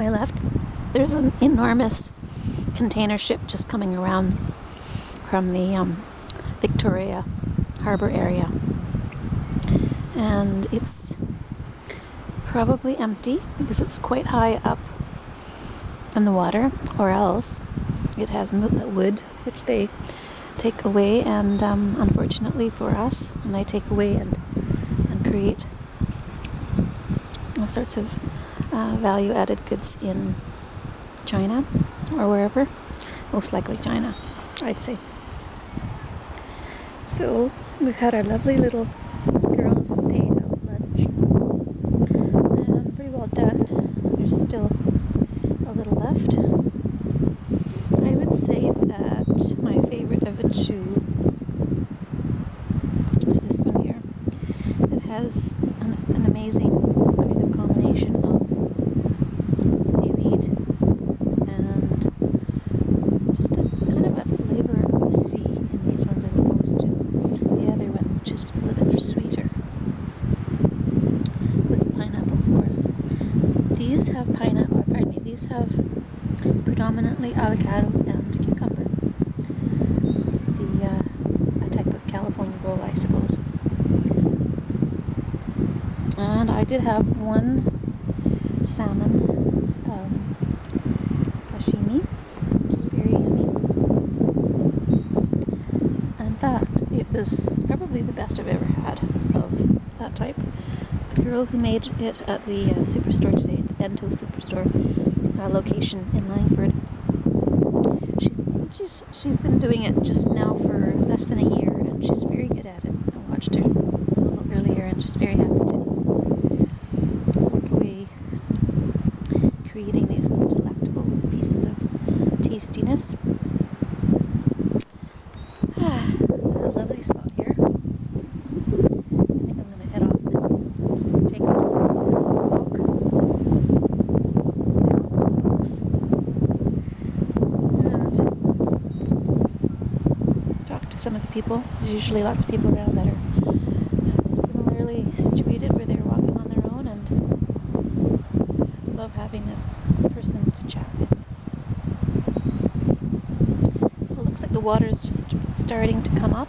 my left, there's an enormous container ship just coming around from the Victoria Harbour area. And it's probably empty because it's quite high up in the water, or else it has wood which they take away, and unfortunately for us, when they take away and create all sorts of value-added goods in China or wherever, most likely China, I'd say. So we've had our lovely little girls' day of lunch, and pretty well done. There's still a little left. I would say that my favorite of the two is this one here. It has an amazing kind of combination of seaweed and just a kind of a flavor of the sea in these ones, as opposed to the other one, which is a little bit sweeter, with the pineapple, of course. These have pineapple, pardon me, these have predominantly avocado and cucumber. A type of California roll, I suppose. And I did have one salmon sashimi, which is very yummy. In fact, it was probably the best I've ever had of that type. The girl who made it at the Superstore today, the Bento Superstore location in Langford, she's been doing it just now for less than a year, and she's very good at it. I watched her a little earlier, and she's very happy to work away creating these delectable pieces of tastiness. This is a lovely spot here. I think I'm going to head off and take a walk down to the docks and talk to some of the people. There's usually lots of people around that are similarly situated, where they're walking on their own, and love having a person to chat with. It looks like the water is just starting to come up.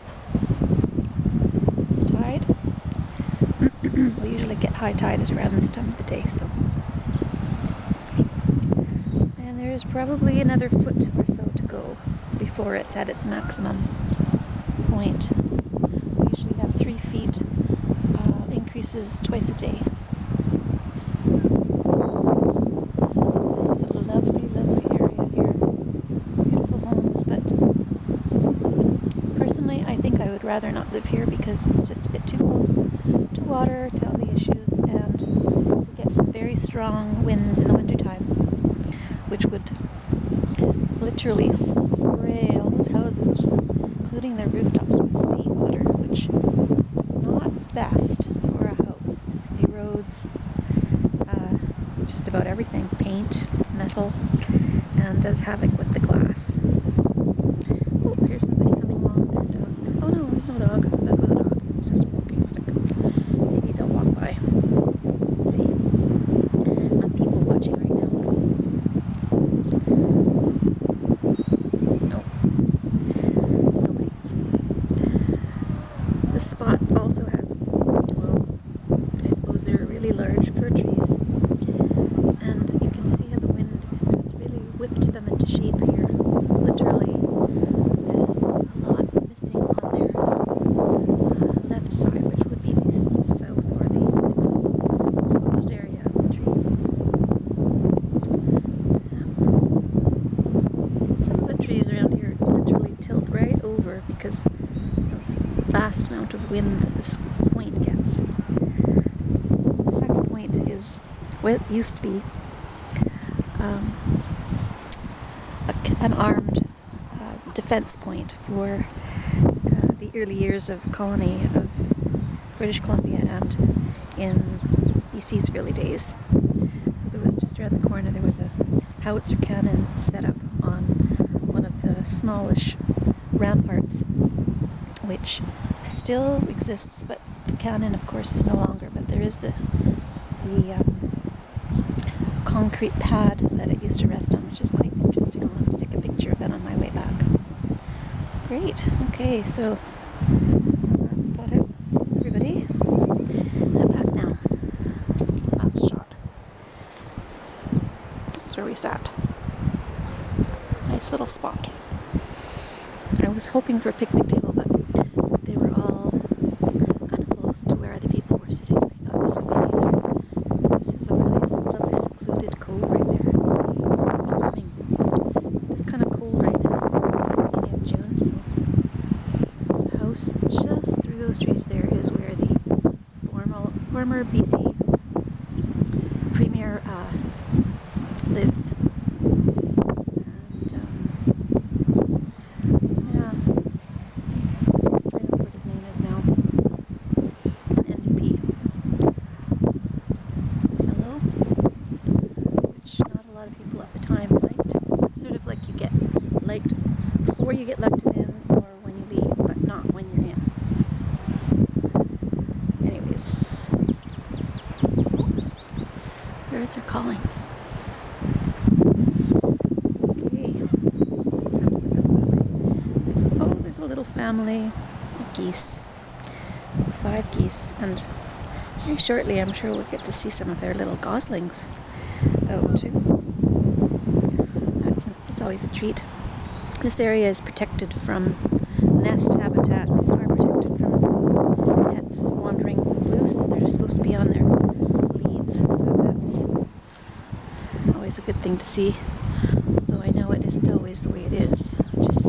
Tide. We usually get high tide at around this time of the day, so. And there's probably another foot or so to go before it's at its maximum point. We usually have 3 feet increases twice a day. This is a lovely, lovely area here. Beautiful homes, but personally I think I would rather not live here because it's just a bit too close to water, to all the issues, and we get some very strong winds in the wintertime, which would literally spray all those houses, including their rooftops, with seawater, which is not best for a house. It erodes just about everything, paint, metal, and does havoc with the glass. Oh, here's somebody coming along with their dog. Oh no, there's no dog. That was a dog. It's just a walking stick. Maybe they'll walk by. Let's see. I'm people watching right now. Nope. Nobody's. This spot also has, well, I suppose they're really large fir trees. And you can see how the wind has really whipped them into shape here. Literally, there's a lot missing on their left side, which would be the south or the exposed area of the tree. Some of the trees around here literally tilt right over because of the vast amount of wind that this point gets. Saxe Point is what used to be an armed defense point for the early years of colony of British Columbia and in BC's early days. So there was just around the corner, there was a howitzer cannon set up on one of the smallish ramparts, which still exists, but the cannon of course is no longer, but there is the concrete pad that it used to rest on, which is quite interesting. I'll have to take a picture of it on my way back. Great. Okay, so that's about it, everybody. I'm back now. Last shot. That's where we sat. Nice little spot. I was hoping for a picnic table, but they were all kind of close to where the people were sitting. I thought this would be nicer. This is a really lovely secluded cove right there. We're swimming. It's kind of cold right now. It's the beginning of June, so the house just through those trees there is where the former BC Premier lives. Before you get elected in or when you leave, but not when you're in. Anyways, birds are calling. Okay, time to put them away. Oh, there's a little family of geese, 5 geese, and very shortly I'm sure we'll get to see some of their little goslings out too. It's always a treat. This area is protected from nest habitats, are protected from pets wandering loose. They're supposed to be on their leads, so that's always a good thing to see. Though I know it isn't always the way it is, which is